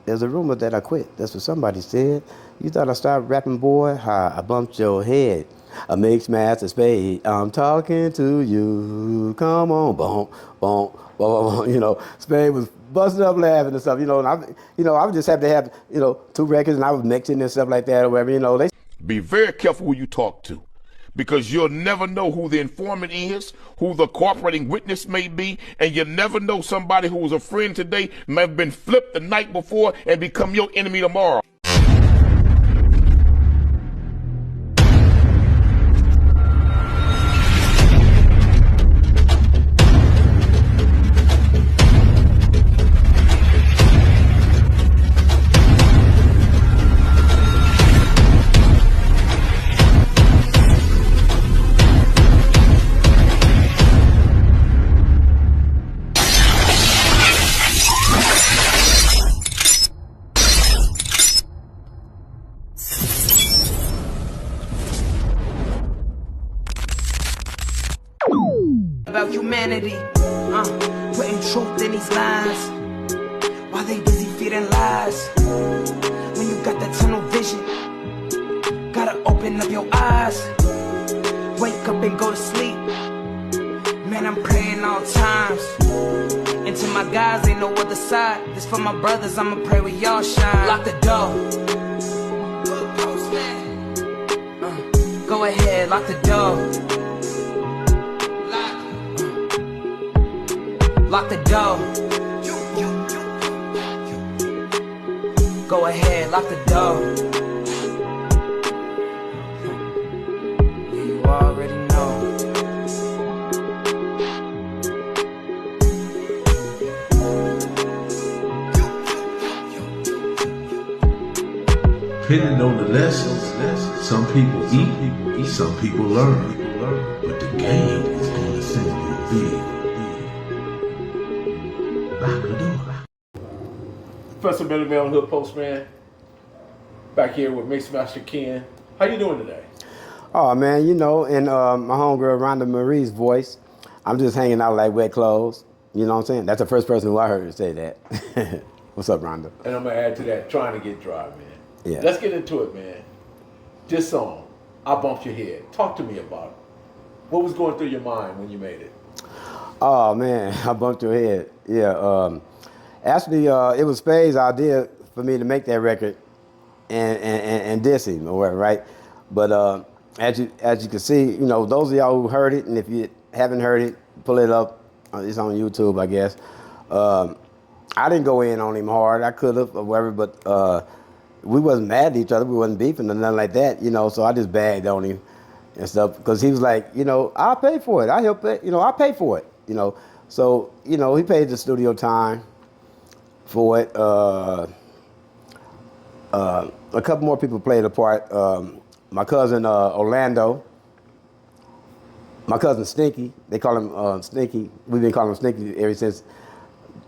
there's a rumor that I quit. That's what somebody said. You thought I stopped rapping, boy? Ha, I bumped your head. A mixed master spade. I'm talking to you. Come on, boom, boom, boom. You know, Spade was busting up laughing and stuff. You know, and I would just have to have 2 records, and I was mixing and stuff like that or whatever. You know, they. Be very careful who you talk to, because you'll never know who the informant is, who the cooperating witness may be, and you never know somebody who was a friend today may have been flipped the night before and become your enemy tomorrow. About humanity, putting truth in these lies, while they busy feeding lies. When you got that tunnel vision, gotta open up your eyes. Wake up and go to sleep. Man, I'm praying all times. And to my guys, ain't no other side. This for my brothers, I'ma pray with y'all shine. Lock the door. Go ahead, lock the door. Lock the door. Go ahead, lock the door. Yeah, you already know. Depending on the lessons, some people eat, some people learn. But the game is going to send you big. Professor Billy Mail, Hood Postman, back here with Mixed Master Ken. How you doing today? Oh man, you know, in my homegirl Rhonda Marie's voice, I'm just hanging out like wet clothes. You know what I'm saying? That's the first person who I heard say that. What's up, Rhonda? And I'm gonna add to that, trying to get dry, man. Yeah. Let's get into it, man. This song, I Bumped Your Head. Talk to me about it. What was going through your mind when you made it? Oh man, I bumped your head. Yeah. Actually, it was Spade's idea for me to make that record and diss him or whatever, right? But as you can see, you know, those of y'all who heard it, and if you haven't heard it, pull it up. It's on YouTube, I guess. I didn't go in on him hard. I could have or whatever, but we wasn't mad at each other. We wasn't beefing or nothing like that, you know. So I just bagged on him and stuff because he was like, you know, I'll pay for it. I help pay, you know, I'll pay for it, you know. So, you know, he paid the studio time for it. A couple more people played a part. My cousin Orlando, my cousin Stinky, they call him Stinky. We've been calling him Stinky ever since,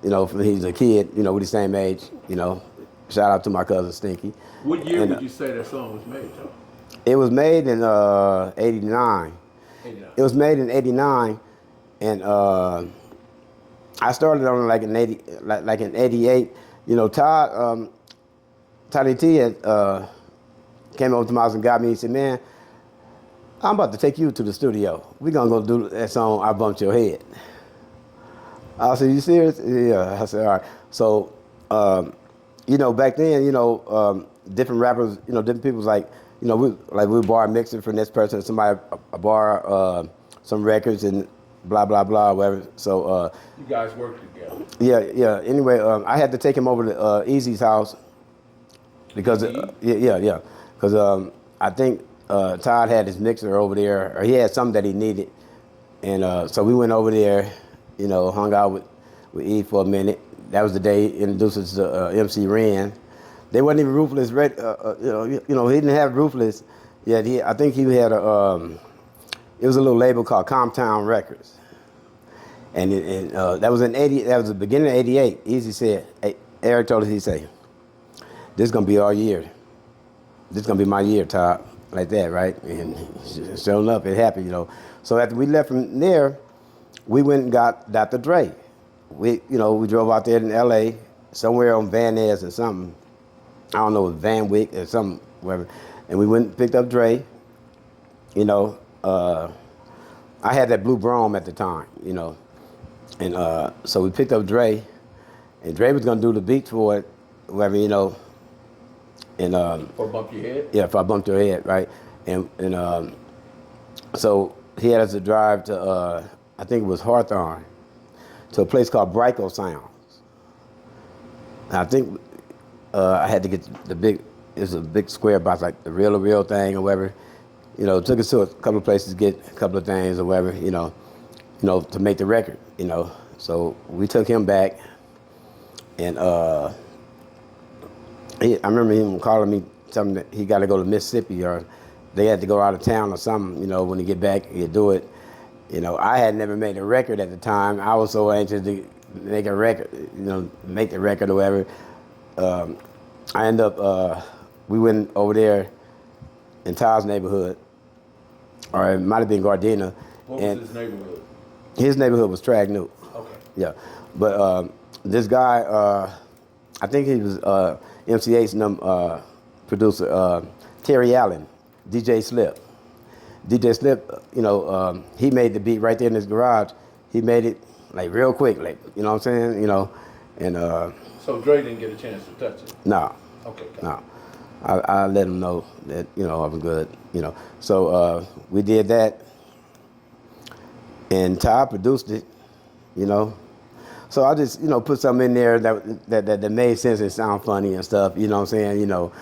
you know, he's a kid, you know, we're the same age, you know. Shout out to my cousin Stinky. What year would you say that song was made, Joe? It was made in 89. 89. It was made in 89, and I started on like in 88. You know, Toddy Tee had, came over to my house and got me. He said, "Man, I'm about to take you to the studio. We're gonna go do that song, I Bumped Your Head." I said, "You serious?" Yeah. I said, "All right." So, you know, back then, you know, different rappers, you know, different people was like, you know, we borrow mixing from this person, somebody borrow some records and blah, blah, blah, whatever. So, you guys worked together. Yeah. Anyway, I had to take him over to EAZY-E's house because, yeah. Because I think Todd had his mixer over there, or he had something that he needed. And so we went over there, you know, hung out with E for a minute. That was the day he introduced us to MC REN. They wasn't even Ruthless, you know, he didn't have Ruthless. Yeah, I think he had it was a little label called Comptown Records. And that was that was the beginning of '88. Easy said, hey, Eric told us, he said, "This is gonna be our year. This is gonna be my year, Todd." Like that, right? And sure enough, it happened, you know. So after we left from there, we went and got Dr. Dre. We drove out there in LA somewhere on Van Ness or something. I don't know, Van Wyck or something, whatever. And we went and picked up Dre. You know, I had that blue Brougham at the time, you know. And so we picked up Dre, and Dre was gonna do the beats for it, whatever, you know. And Or bump your head? yeah, if I bumped your head, right? And so he had us to drive to I think it was Hawthorne, to a place called Brico Sounds. And I think I had to get the big, it was a big square box, like the real thing or whatever. You know, took us to a couple of places to get a couple of things or whatever, you know, to make the record, you know. So we took him back, and I remember him calling me, telling me that he got to go to Mississippi, or they had to go out of town or something, you know, when he get back, he'd do it. You know, I had never made a record at the time. I was so anxious to make a record, you know, make the record or whatever. I ended up, we went over there in Todd's neighborhood, or it might have been Gardena. What was his neighborhood? His neighborhood was Tragnook. Okay. Yeah, but this guy, I think he was MC8's producer, Terry Allen, DJ Slip. DJ Slip, you know, he made the beat right there in his garage. He made it like real quick, like, you know what I'm saying, you know, and So Dre didn't get a chance to touch it? no, Okay. no. I let him know that, you know, I was good, you know. So we did that, and Todd produced it, you know. So I just, you know, put something in there that made sense and sound funny and stuff, you know what I'm saying, you know.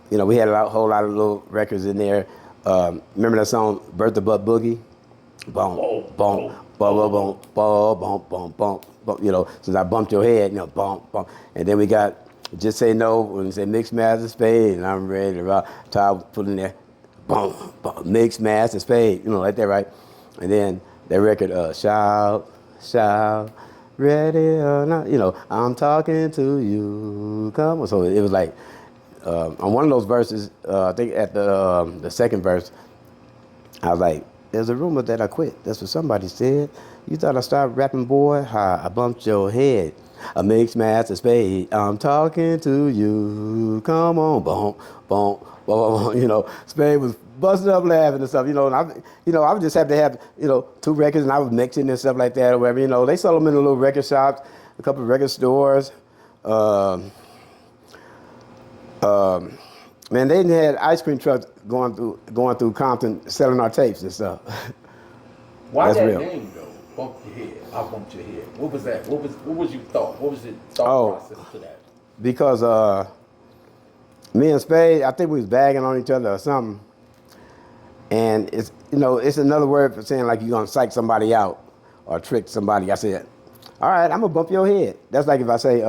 We had a whole lot of little records in there. Remember that song, Bertha Butt Boogie? Boom, boom, boom, boom, boom, boom, boom, boom, boom, you know, since I bumped your head, you know, boom, boom. And then we got Just Say No, when we say Mix, Master, Spade, and I'm ready to rock. Todd put in there, boom, boom, Mix, Master, Spade, you know, like that, right? And then that record, Shout, Shout, Ready or Not, you know, I'm talking to you, come on. So it was like, on one of those verses, I think at the second verse, I was like, there's a rumor that I quit. That's what somebody said. You thought I stopped rapping, boy? Ha, I bumped your head. A mixed master spade. I'm talking to you. Come on, boom, boom, boom, boom. You know, Spade was busting up laughing and stuff. You know, and I was just happy to have, you know, 2 records, and I was mixing and stuff like that or whatever. You know, they sold them in the little record shops, a couple of record stores. Man, they had ice cream trucks going through Compton selling our tapes and stuff. Why That's that real. name though? Bump your head. I bumped your head. What was that? What was your thought? What was the thought process to that? Because me and Spade, I think we was bagging on each other or something. And it's, you know, it's another word for saying like you're gonna psych somebody out or trick somebody. I said, all right, I'm gonna bump your head. That's like if I say,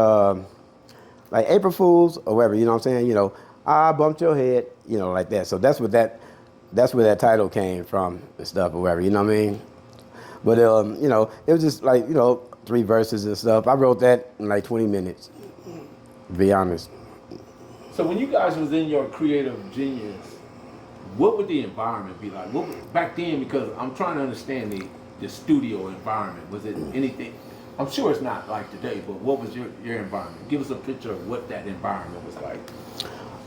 like April Fools or whatever, you know what I'm saying? You know, I bumped your head, you know, like that. So that's where that title came from and stuff or whatever, you know what I mean? But, you know, it was just like, you know, 3 verses and stuff. I wrote that in like 20 minutes, to be honest. So when you guys was in your creative genius, what would the environment be like? Back then, because I'm trying to understand the studio environment. Was it anything? I'm sure it's not like today, but what was your environment? Give us a picture of what that environment was like.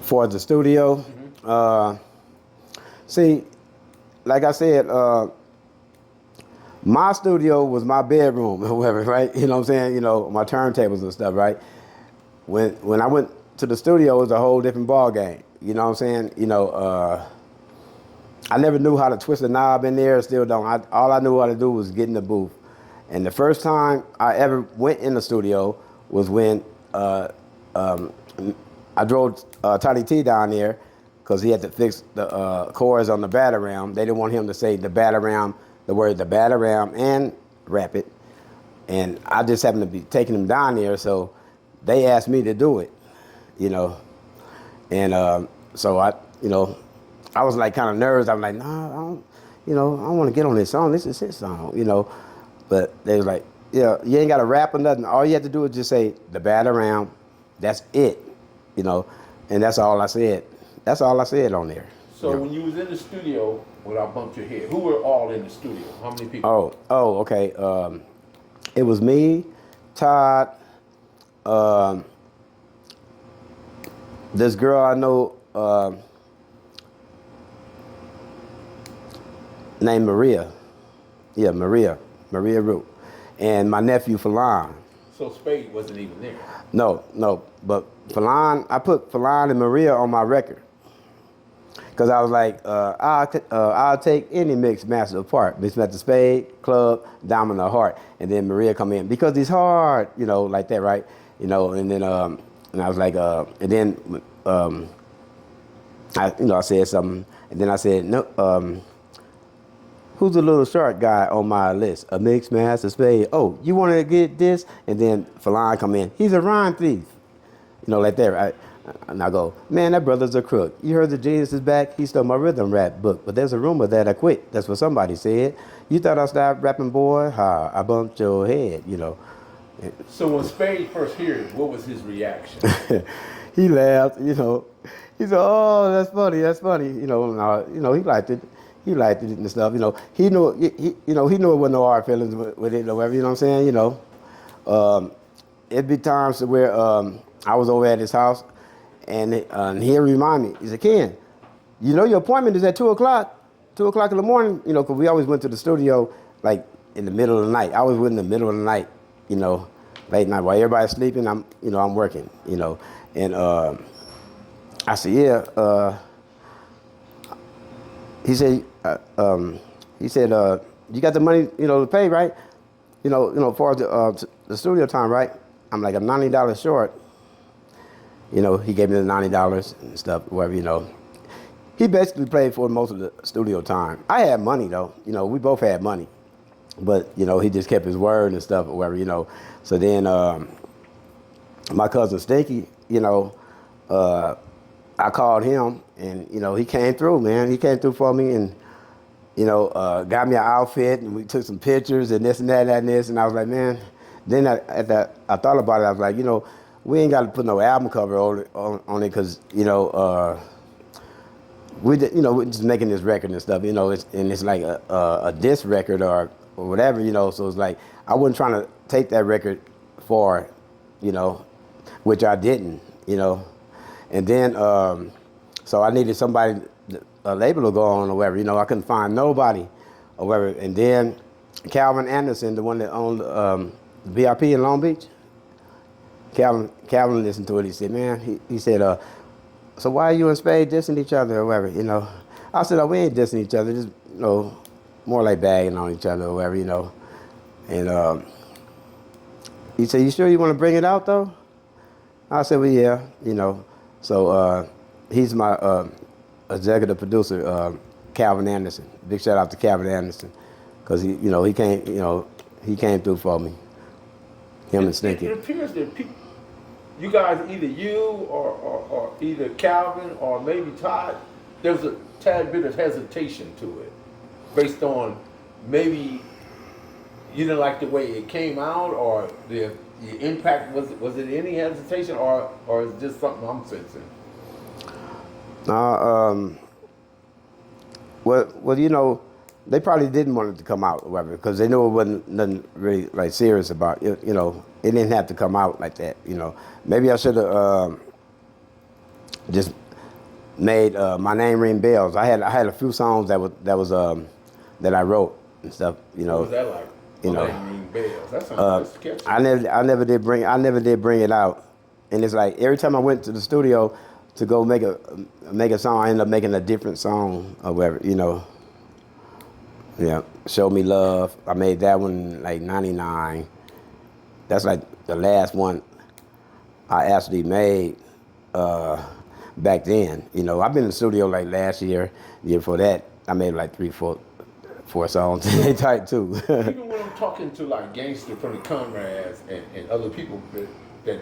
For the studio, see, like I said, my studio was my bedroom or whatever, right? You know what I'm saying? You know, my turntables and stuff, right? When I went to the studio, it was a whole different ball game. You know what I'm saying? You know, I never knew how to twist a knob in there, still don't. All I knew how to do was get in the booth. And the first time I ever went in the studio was when I drove TODDY TEE down there because he had to fix the chords on the Bataram. They didn't want him to say the Bataram, the word the Bataram, and rap it. And I just happened to be taking him down there, so they asked me to do it, you know. And so I was like kind of nervous. I'm like, nah, I don't want to get on this song. This is his song, you know. But they was like, yeah, you ain't got to rap or nothing. All you have to do is just say the Bataram. That's it, you know. And that's all I said. That's all I said on there. So Yeah. when you was in the studio when I bumped your head, who were all in the studio? How many people? Oh, okay. It was me, Todd, this girl I know named Maria. Yeah, Maria Root. And my nephew, Falon. So Spade wasn't even there. No. But Falon, I put Falon and Maria on my record. Because I was like, I'll take any mixed master apart. Mixed master Spade, Club, Diamond or Heart. And then Maria come in. Because it's hard, you know, like that, right? You know, and then, and I was like, and then, I said something. And then I said, no, who's the little short guy on my list? A mixed master Spade. Oh, you want to get this? And then Falon come in. He's a rhyme thief. You know, like that, right? And I go, man, that brother's a crook. You heard the genius is back? He stole my rhythm rap book. But there's a rumor that I quit. That's what somebody said. You thought I stopped rapping, boy? Ha, I bumped your head, you know. So when Spade first heard it, what was his reaction? He laughed, you know. He said, oh, that's funny. You know, he liked it. He liked it and stuff, you know. He knew, he knew it wasn't no hard feelings with it or whatever, you know what I'm saying, you know. It'd be times where I was over at his house and he'd remind me, he said, Ken, you know your appointment is at 2 o'clock in the morning, you know, because we always went to the studio like in the middle of the night. I always went in the middle of the night, you know, late night while everybody's sleeping, I'm working, you know. And I said, yeah, he said, you got the money, you know, to pay, right? You know, as far as the studio time, right? I'm like, I'm $90 short. You know, he gave me the $90 and stuff, whatever, you know. He basically paid for most of the studio time. I had money, though. You know, we both had money. But, you know, he just kept his word and stuff, or whatever, you know. So then my cousin Stinky, you know, I called him, and, you know, he came through, man. He came through for me and, you know, got me an outfit, and we took some pictures and this and that and this. And I was like, man, then I thought about it. I was like, you know, we ain't got to put no album cover on it because, you know, we're just making this record and stuff, you know, it's like a disc record or whatever, you know. So it's like, I wasn't trying to take that record far, you know, which I didn't, you know. And then, so I needed somebody, a label to go on or whatever, you know. I couldn't find nobody or whatever. And then Calvin Anderson, the one that owned VIP in Long Beach, Calvin listened to it. He said, man, he said, so why are you and Spade dissing each other or whatever, you know? I said, oh, we ain't dissing each other, just, you know, more like bagging on each other or whatever, you know. And he said, you sure you want to bring it out, though? I said, well, yeah, you know. So he's my executive producer, Calvin Anderson. Big shout out to Calvin Anderson, because he came through for me. Him and Stinky. It appears that you guys, either you or either Calvin or maybe Todd, there's a tad bit of hesitation to it, based on maybe you didn't like the way it came out, or the impact. Was it any hesitation, or is it just something I'm sensing? Well, you know, they probably didn't want it to come out or whatever, because they knew it wasn't nothing really like serious about it. You know, it didn't have to come out like that. You know, maybe I should have just made My Name Ring Bells. I had a few songs that I wrote and stuff. You know, what was that like? You know, My Name Ring Bells. That sounds catchy. I never did bring it out, and it's like every time I went to the studio to go make a song, I ended up making a different song or whatever. You know. Yeah, Show Me Love. I made that one like '99. That's like the last one I actually made back then. You know, I've been in the studio like last year, the year before that. I made like 4 songs. They tight too. Even when I'm talking to like gangsters from the Conrads and other people that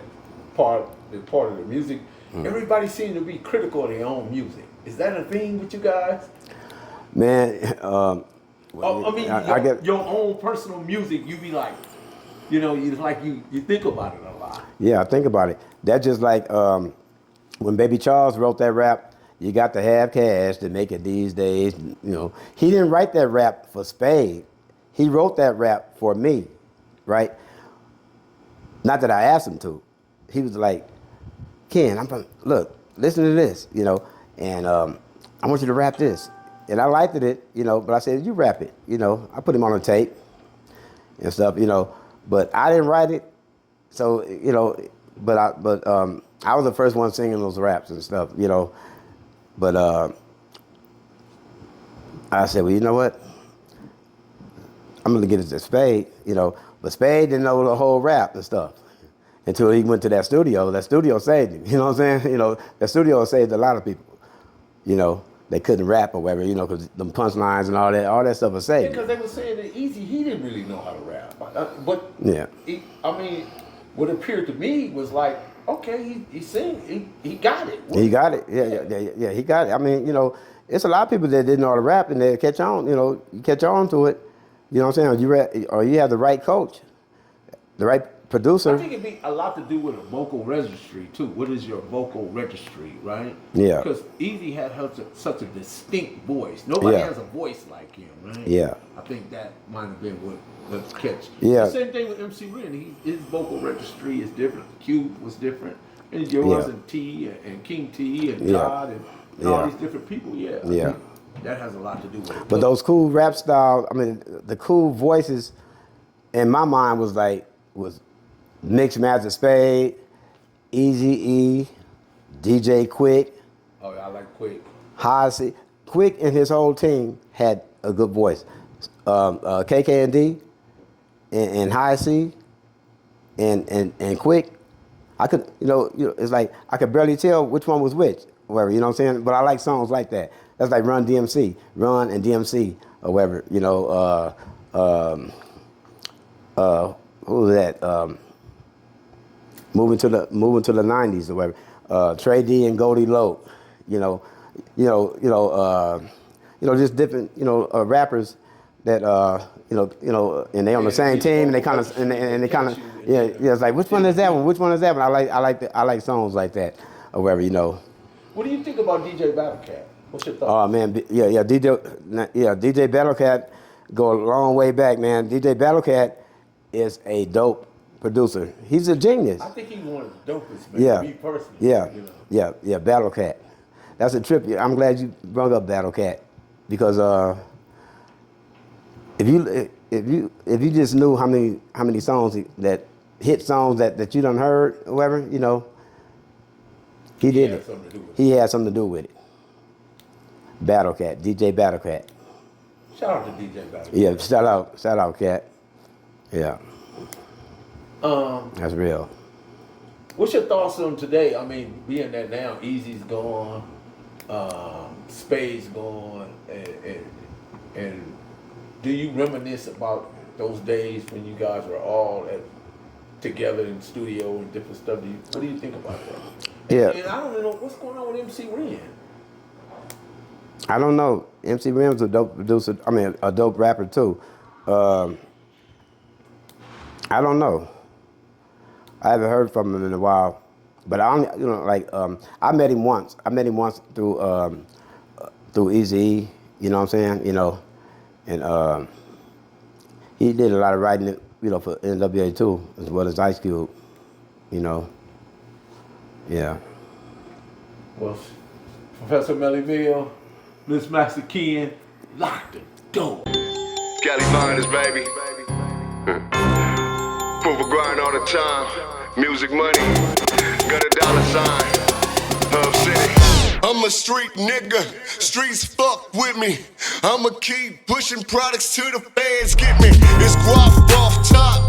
part of the music, everybody seems to be critical of their own music. Is that a thing with you guys? Man. I mean, your own personal music, you be like, you know, you think about it a lot. Yeah, I think about it. That's just like when Baby Charles wrote that rap, you got to have cash to make it these days. You know, he didn't write that rap for Spade. He wrote that rap for me, right? Not that I asked him to, he was like, Ken, look, listen to this, you know, and I want you to rap this. And I liked it, you know, but I said, you rap it, you know. I put him on a tape and stuff, you know, but I didn't write it. So, you know, but I was the first one singing those raps and stuff, you know. But I said, well, you know what? I'm gonna get it to Spade, you know. But Spade didn't know the whole rap and stuff until he went to that studio. That studio saved him, you know what I'm saying? You know, that studio saved a lot of people, you know. They couldn't rap or whatever, you know, because them punchlines and all that stuff was saved. Because they were saying that Easy, he didn't really know how to rap. But yeah, I mean, what appeared to me was like, okay, he sing, he got it. He got it. Yeah, he got it. I mean, you know, it's a lot of people that didn't know how to rap and they catch on. You know, you catch on to it. You know what I'm saying? Or you have the right coach, the right producer. I think it'd be a lot to do with a vocal registry too. What is your vocal registry, right? Yeah. Because Easy had such a distinct voice. Nobody has a voice like him, right? Yeah. I think that might have been what catch. Yeah. The same thing with MC Ren. His vocal registry is different. Cube was different. And yours and T and King T and Todd and all these different people. Yeah. I think that has a lot to do with it. But those cool rap styles, I mean, the cool voices in my mind was Mix Master Spade, EAZY-E, DJ Quick. Oh, I like Quick. Hossie. Quick and his whole team had a good voice. KK&D and Hossie and Quick. I could, you know, it's like I could barely tell which one was which, whatever, you know what I'm saying? But I like songs like that. That's like Run DMC, Run and DMC, or whatever, you know. Who was that? Moving to the 90s or whatever. Trey D and Goldie Lowe, you know, just different, rappers that and they on the same team and they kind of it's like which one is that one? Which one is that one? I like songs like that or whatever, you know. What do you think about DJ Battlecat? What's your thoughts? Oh man, DJ Battlecat go a long way back, man. DJ Battlecat is a dope producer. He's a genius. I think he's one of the dopest, man. Me personally. Yeah, Battlecat. That's a trip. I'm glad you brought up Battlecat because if you just knew how many songs hit songs that you done heard, or whatever, you know, he did it. He had something to do with it. Battlecat, DJ Battlecat. Shout out to DJ Battlecat. Yeah, shout out, Cat. Yeah. That's real. What's your thoughts on today? I mean, being that now Eazy's gone, Spade's gone, and do you reminisce about those days when you guys were all together in studio and different stuff? What do you think about that? Yeah. And I don't know what's going on with MC Ren. I don't know. MC Ren's a dope producer. I mean, a dope rapper too. I don't know. I haven't heard from him in a while, but I only, I met him once. I met him once through EAZY-E. You know what I'm saying? You know, and he did a lot of writing, for NWA too, as well as Ice Cube. You know. Yeah. Well, Professor Mellyville, Miss Master Ken, lock the door. Cali Miners, baby. Proof of grind all the time. Music money. Got a dollar sign. Hub City. I'm a street nigga. Streets fuck with me. I'ma keep pushing products till the fans get me. It's guap off top.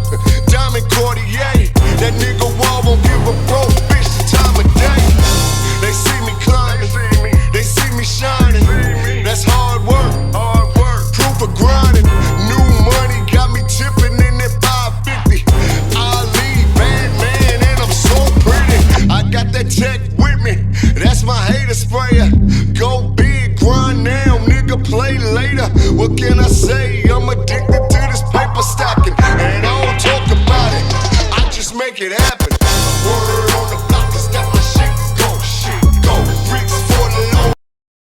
Diamond Cartier. That nigga wall won't give a broke bitch the time of day. They see me climbing. They see me shining. That's hard work. Proof of grinding. New money got me tipping in that 550. Ali, bad man, and I'm so pretty. I got that tech with me. That's my hater sprayer. Go big, grind now, nigga, play later. What can I say?